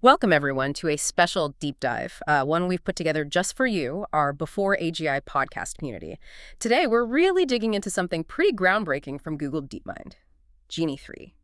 Welcome, everyone, to a special deep dive, one we've put together just for you, our Before AGI podcast community. Today, we're really digging into something pretty groundbreaking from Google DeepMind, Genie 3.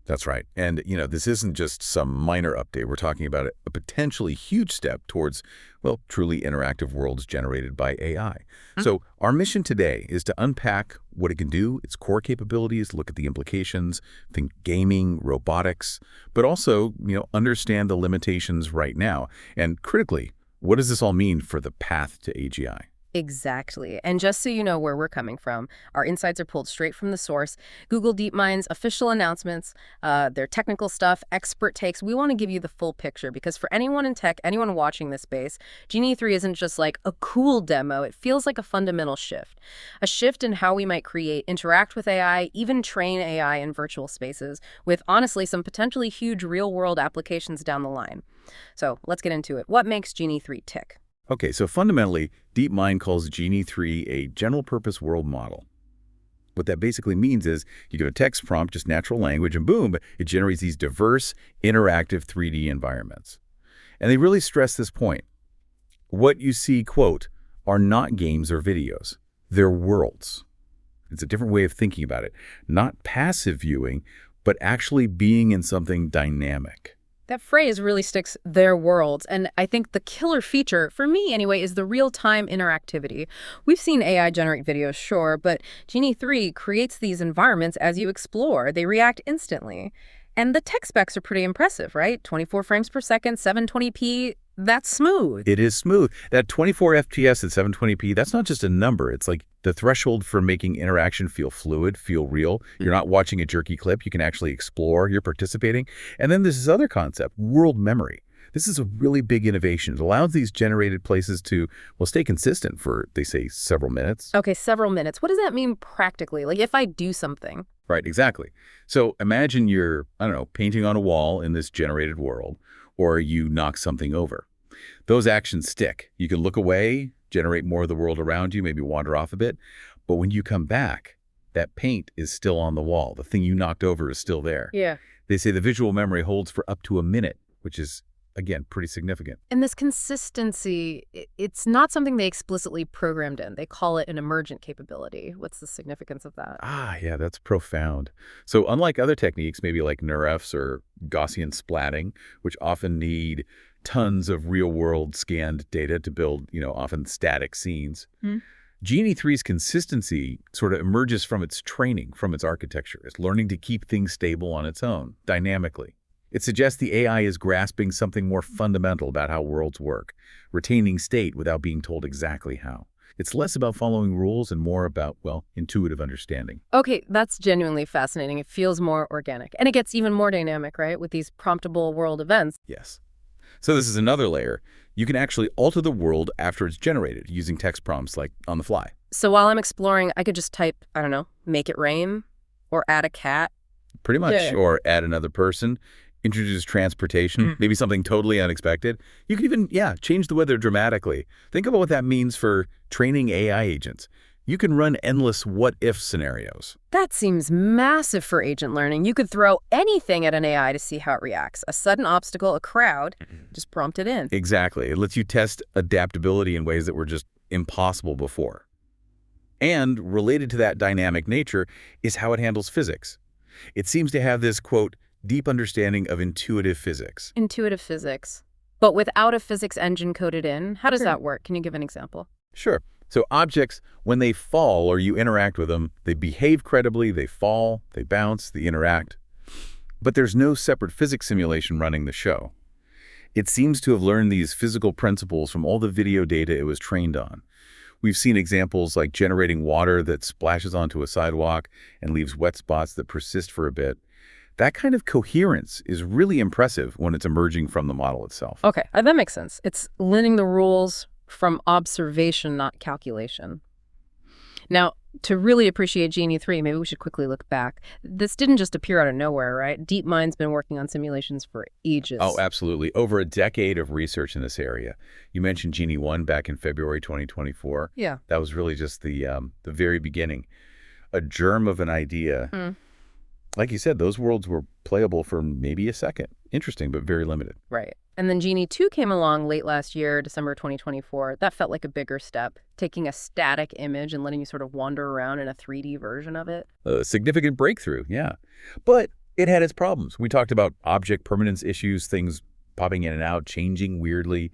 That's right. And, this isn't just some minor update. We're talking about a potentially huge step towards, well, truly interactive worlds generated by AI. So our mission today is to unpack what it can do, its core capabilities, look at the implications, think gaming, robotics, but also, understand the limitations right now. And critically, what does this all mean for the path to AGI? Exactly. And just so you know where we're coming from, our insights are pulled straight from the source. Google DeepMind's official announcements, their technical stuff, expert takes. We want to give you the full picture because for anyone in tech, anyone watching this space, Genie 3 isn't just like a cool demo. It feels like a fundamental shift. A shift in how we might create, interact with AI, even train AI in virtual spaces with, honestly, some potentially huge real-world applications down the line. So let's get into it. What makes Genie 3 tick? Okay, so fundamentally, DeepMind calls Genie 3 a general-purpose world model. What that basically means is you give a text prompt, just natural language, and boom, it generates these diverse, interactive 3D environments. And they really stress this point. What you see, quote, are not games or videos. They're worlds. It's a different way of thinking about it. Not passive viewing, but actually being in something dynamic. That phrase really sticks, their worlds, and I think the killer feature, for me anyway, is the real-time interactivity. We've seen AI generate videos, sure, but Genie 3 creates these environments as you explore. They react instantly. And the tech specs are pretty impressive, right? 24 frames per second, 720p, that's smooth. It is smooth. That 24 FPS at 720p, that's not just a number. It's like the threshold for making interaction feel fluid, feel real. You're not watching a jerky clip. You can actually explore. You're participating. And then there's this other concept, world memory. This is a really big innovation. It allows these generated places to, well, stay consistent for, they say, several minutes. Okay, several minutes. What does that mean practically? Like if I do something? Right, exactly. So imagine you're, painting on a wall in this generated world, or you knock something over. Those actions stick. You can look away, generate more of the world around you, maybe wander off a bit. But when you come back, that paint is still on the wall. The thing you knocked over is still there. Yeah. They say the visual memory holds for up to a minute, which is, again, pretty significant. And this consistency, it's not something they explicitly programmed in. They call it an emergent capability. What's the significance of that? Yeah, that's profound. So unlike other techniques, maybe like NeurFs or Gaussian splatting, which often need tons of real-world scanned data to build, often static scenes, Genie 3's consistency sort of emerges from its training, from its architecture. It's learning to keep things stable on its own, dynamically. It suggests the AI is grasping something more fundamental about how worlds work, retaining state without being told exactly how. It's less about following rules and more about, well, intuitive understanding. Okay, that's genuinely fascinating. It feels more organic. And it gets even more dynamic, right, with these promptable world events. Yes. So this is another layer. You can actually alter the world after it's generated using text prompts like on the fly. So while I'm exploring, I could just type, I don't know, make it rain or add a cat. Pretty much. Yeah. Or add another person. Introduce transportation, maybe something totally unexpected. You can even, change the weather dramatically. Think about what that means for training AI agents. You can run endless what-if scenarios. That seems massive for agent learning. You could throw anything at an AI to see how it reacts. A sudden obstacle, a crowd, just prompt it in. Exactly. It lets you test adaptability in ways that were just impossible before. And related to that dynamic nature is how it handles physics. It seems to have this, quote, deep understanding of intuitive physics. Intuitive physics. But without a physics engine coded in, how does that work? Can you give an example? Sure. So objects, when they fall or you interact with them, they behave credibly, they fall, they bounce, they interact. But there's no separate physics simulation running the show. It seems to have learned these physical principles from all the video data it was trained on. We've seen examples like generating water that splashes onto a sidewalk and leaves wet spots that persist for a bit. That kind of coherence is really impressive when it's emerging from the model itself. Okay, that makes sense. It's learning the rules from observation, not calculation. Now, to really appreciate Genie 3, maybe we should quickly look back. This didn't just appear out of nowhere, right? DeepMind's been working on simulations for ages. Oh, absolutely. Over a decade of research in this area. You mentioned Genie 1 back in February 2024. Yeah. That was really just the very beginning. A germ of an idea. Like you said, those worlds were playable for maybe a second. Interesting, but very limited. Right. And then Genie 2 came along late last year, December 2024. That felt like a bigger step, taking a static image and letting you sort of wander around in a 3D version of it. A significant breakthrough, yeah. But it had its problems. We talked about object permanence issues, things popping in and out, changing weirdly,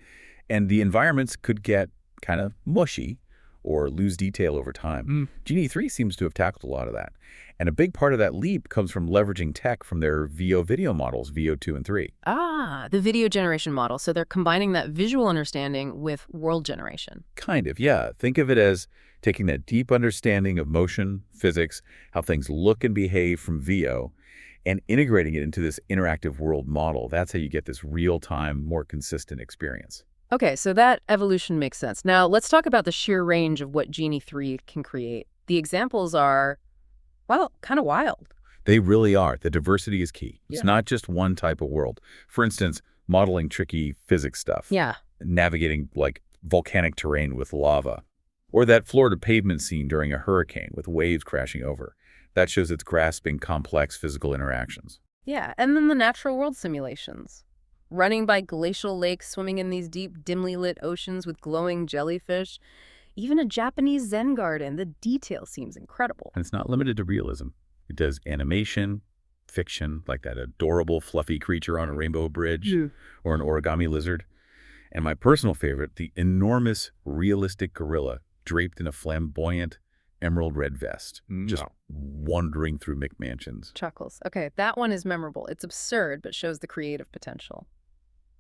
and the environments could get kind of mushy or lose detail over time. Genie 3 seems to have tackled a lot of that. And a big part of that leap comes from leveraging tech from their VO video models, VO2 and 3. Ah, the video generation model. So they're combining that visual understanding with world generation. Kind of, yeah. Think of it as taking that deep understanding of motion, physics, how things look and behave from VO, and integrating it into this interactive world model. That's how you get this real-time, more consistent experience. Okay, so that evolution makes sense. Now, let's talk about the sheer range of what Genie 3 can create. The examples are, well, kind of wild. They really are. The diversity is key. It's Yeah. not just one type of world. For instance, modeling tricky physics stuff. Yeah. Navigating, like, volcanic terrain with lava. Or that Florida pavement scene during a hurricane with waves crashing over. That shows it's grasping complex physical interactions. Yeah, and then the natural world simulations. Running by glacial lakes, swimming in these deep, dimly lit oceans with glowing jellyfish. Even a Japanese Zen garden. The detail seems incredible. And it's not limited to realism. It does animation, fiction, like that adorable, fluffy creature on a rainbow bridge, or an origami lizard. And my personal favorite, the enormous, realistic gorilla draped in a flamboyant, emerald red vest, just wandering through McMansions. Chuckles. Okay, that one is memorable. It's absurd, but shows the creative potential.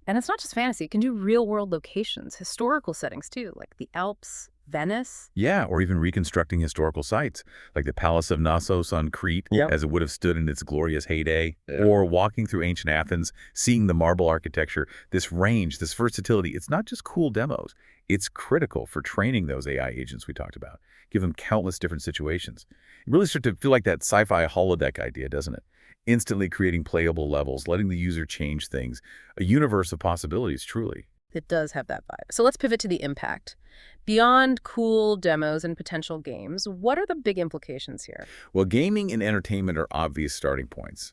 And it's not just fantasy. It can do real-world locations, historical settings, too, like the Alps, Venice. Yeah, or even reconstructing historical sites, like the Palace of Knossos on Crete, as it would have stood in its glorious heyday, or walking through ancient Athens, seeing the marble architecture. This range, this versatility, it's not just cool demos. It's critical for training those AI agents we talked about. Give them countless different situations. It really starts to feel like that sci-fi holodeck idea, doesn't it? Instantly creating playable levels, letting the user change things. A universe of possibilities, truly. It does have that vibe. So let's pivot to the impact. Beyond cool demos and potential games, what are the big implications here? Well, gaming and entertainment are obvious starting points.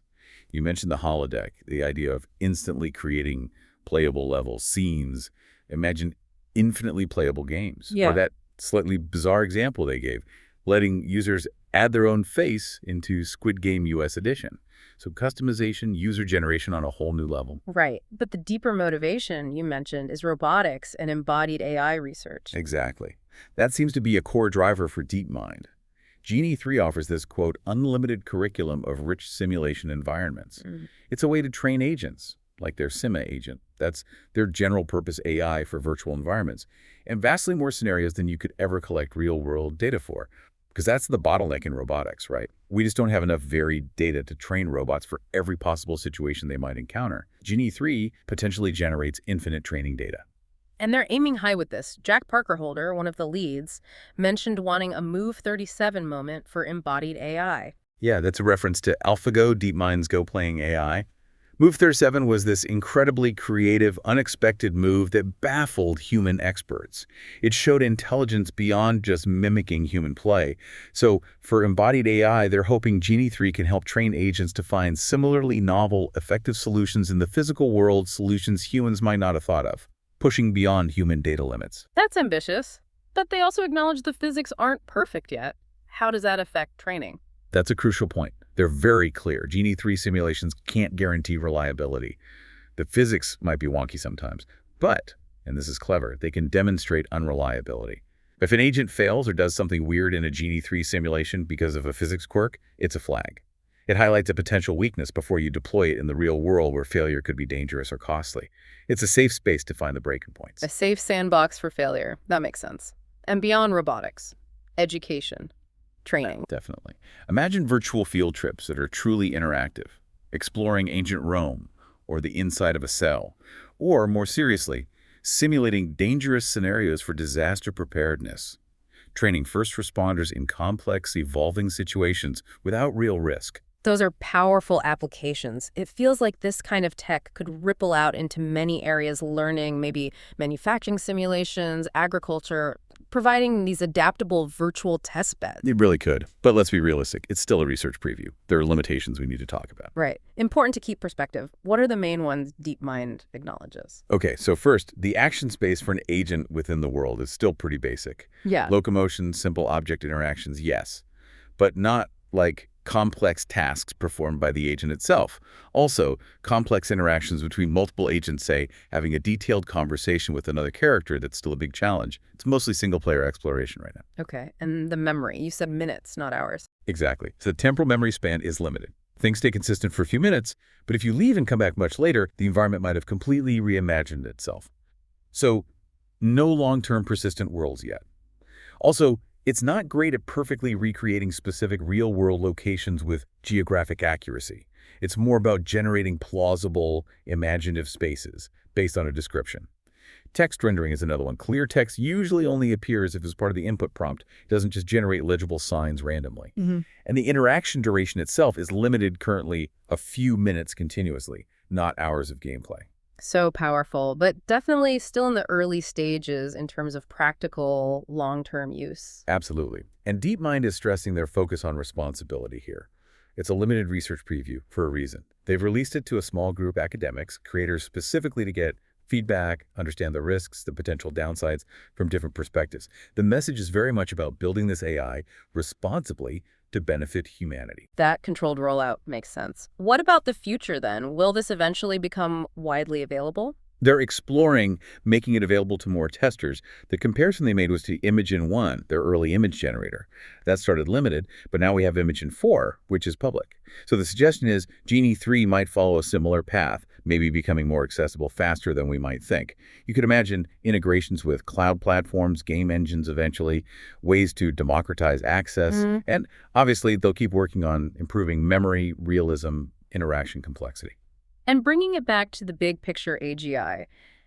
You mentioned the holodeck, the idea of instantly creating playable levels, scenes. Imagine infinitely playable games. Yeah. Or that slightly bizarre example they gave, letting users add their own face into Squid Game US edition. So customization, user generation on a whole new level. Right. But the deeper motivation you mentioned is robotics and embodied AI research. Exactly. That seems to be a core driver for DeepMind. Genie 3 offers this, quote, unlimited curriculum of rich simulation environments. It's a way to train agents, like their Sima agent. That's their general-purpose AI for virtual environments, and vastly more scenarios than you could ever collect real-world data for. Because that's the bottleneck in robotics, right? We just don't have enough varied data to train robots for every possible situation they might encounter. Genie 3 potentially generates infinite training data. And they're aiming high with this. Jack Parkerholder, one of the leads, mentioned wanting a Move 37 moment for embodied AI. Yeah, that's a reference to AlphaGo, DeepMind's Go-playing AI. Move 37 was this incredibly creative, unexpected move that baffled human experts. It showed intelligence beyond just mimicking human play. So for embodied AI, they're hoping Genie 3 can help train agents to find similarly novel, effective solutions in the physical world, solutions humans might not have thought of, pushing beyond human data limits. That's ambitious. But they also acknowledge the physics aren't perfect yet. How does that affect training? That's a crucial point. They're very clear. Genie 3 simulations can't guarantee reliability. The physics might be wonky sometimes, but, and this is clever, they can demonstrate unreliability. If an agent fails or does something weird in a Genie 3 simulation because of a physics quirk, it's a flag. It highlights a potential weakness before you deploy it in the real world where failure could be dangerous or costly. It's a safe space to find the breaking points. A safe sandbox for failure. That makes sense. And beyond robotics, education, training. Definitely. Imagine virtual field trips that are truly interactive, exploring ancient Rome or the inside of a cell, or more seriously, simulating dangerous scenarios for disaster preparedness, training first responders in complex, evolving situations without real risk. Those are powerful applications. It feels like this kind of tech could ripple out into many areas, learning, maybe manufacturing simulations, agriculture, providing these adaptable virtual test beds. It really could. But let's be realistic. It's still a research preview. There are limitations we need to talk about. Right. Important to keep perspective. What are the main ones DeepMind acknowledges? Okay, so first, the action space for an agent within the world is still pretty basic. Yeah. Locomotion, simple object interactions, yes, but not like complex tasks performed by the agent itself. Also, complex interactions between multiple agents, say, having a detailed conversation with another character, that's still a big challenge. It's mostly single-player exploration right now. Okay. And the memory. You said minutes, not hours. Exactly. So the temporal memory span is limited. Things stay consistent for a few minutes, but if you leave and come back much later, the environment might have completely reimagined itself. So, no long-term persistent worlds yet. Also, it's not great at perfectly recreating specific real-world locations with geographic accuracy. It's more about generating plausible, imaginative spaces based on a description. Text rendering is another one. Clear text usually only appears if it's part of the input prompt. It doesn't just generate legible signs randomly. And the interaction duration itself is limited currently a few minutes continuously, not hours of gameplay. So powerful, but definitely still in the early stages in terms of practical long-term use. Absolutely. And DeepMind is stressing their focus on responsibility here. It's a limited research preview for a reason. They've released it to a small group academics, creators specifically to get feedback, understand the risks, the potential downsides from different perspectives. The message is very much about building this AI responsibly to benefit humanity. That controlled rollout makes sense. What about the future then? Will this eventually become widely available? They're exploring making it available to more testers. The comparison they made was to Imagen 1, their early image generator. That started limited, but now we have Imagen 4, which is public. So the suggestion is Genie 3 might follow a similar path, maybe becoming more accessible faster than we might think. You could imagine integrations with cloud platforms, game engines eventually, ways to democratize access, and obviously they'll keep working on improving memory, realism, interaction complexity. And bringing it back to the big picture AGI,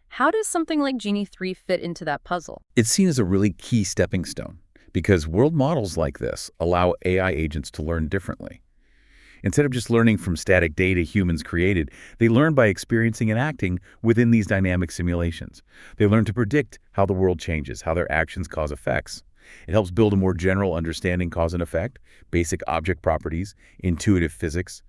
how does something like Genie 3 fit into that puzzle? It's seen as a really key stepping stone because world models like this allow AI agents to learn differently. Instead of just learning from static data humans created, they learn by experiencing and acting within these dynamic simulations. They learn to predict how the world changes, how their actions cause effects. It helps build a more general understanding cause and effect, basic object properties, intuitive physics.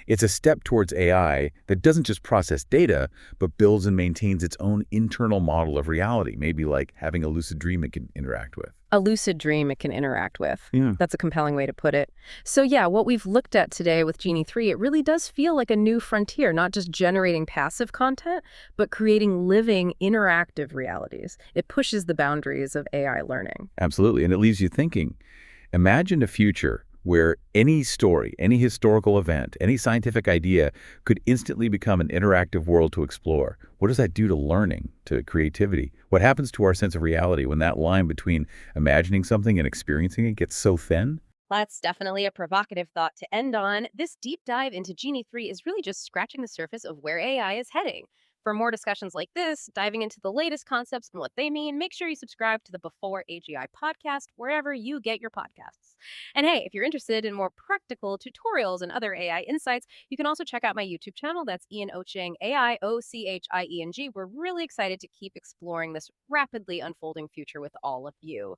It's a step towards AI that doesn't just process data, but builds and maintains its own internal model of reality, maybe like having a lucid dream it can interact with. A lucid dream it can interact with. Yeah. That's a compelling way to put it. So yeah, what we've looked at today with Genie 3, it really does feel like a new frontier, not just generating passive content, but creating living, interactive realities. It pushes the boundaries of AI learning. Absolutely. And it leaves you thinking, imagine a future where any story, any historical event, any scientific idea could instantly become an interactive world to explore. What does that do to learning, to creativity? What happens to our sense of reality when that line between imagining something and experiencing it gets so thin? That's definitely a provocative thought to end on. This deep dive into Genie 3 is really just scratching the surface of where AI is heading. For more discussions like this, diving into the latest concepts and what they mean, make sure you subscribe to the Before AGI podcast wherever you get your podcasts. And hey, if you're interested in more practical tutorials and other AI insights, you can also check out my YouTube channel. That's Ian Ocheng, AIOCHIENG. We're really excited to keep exploring this rapidly unfolding future with all of you.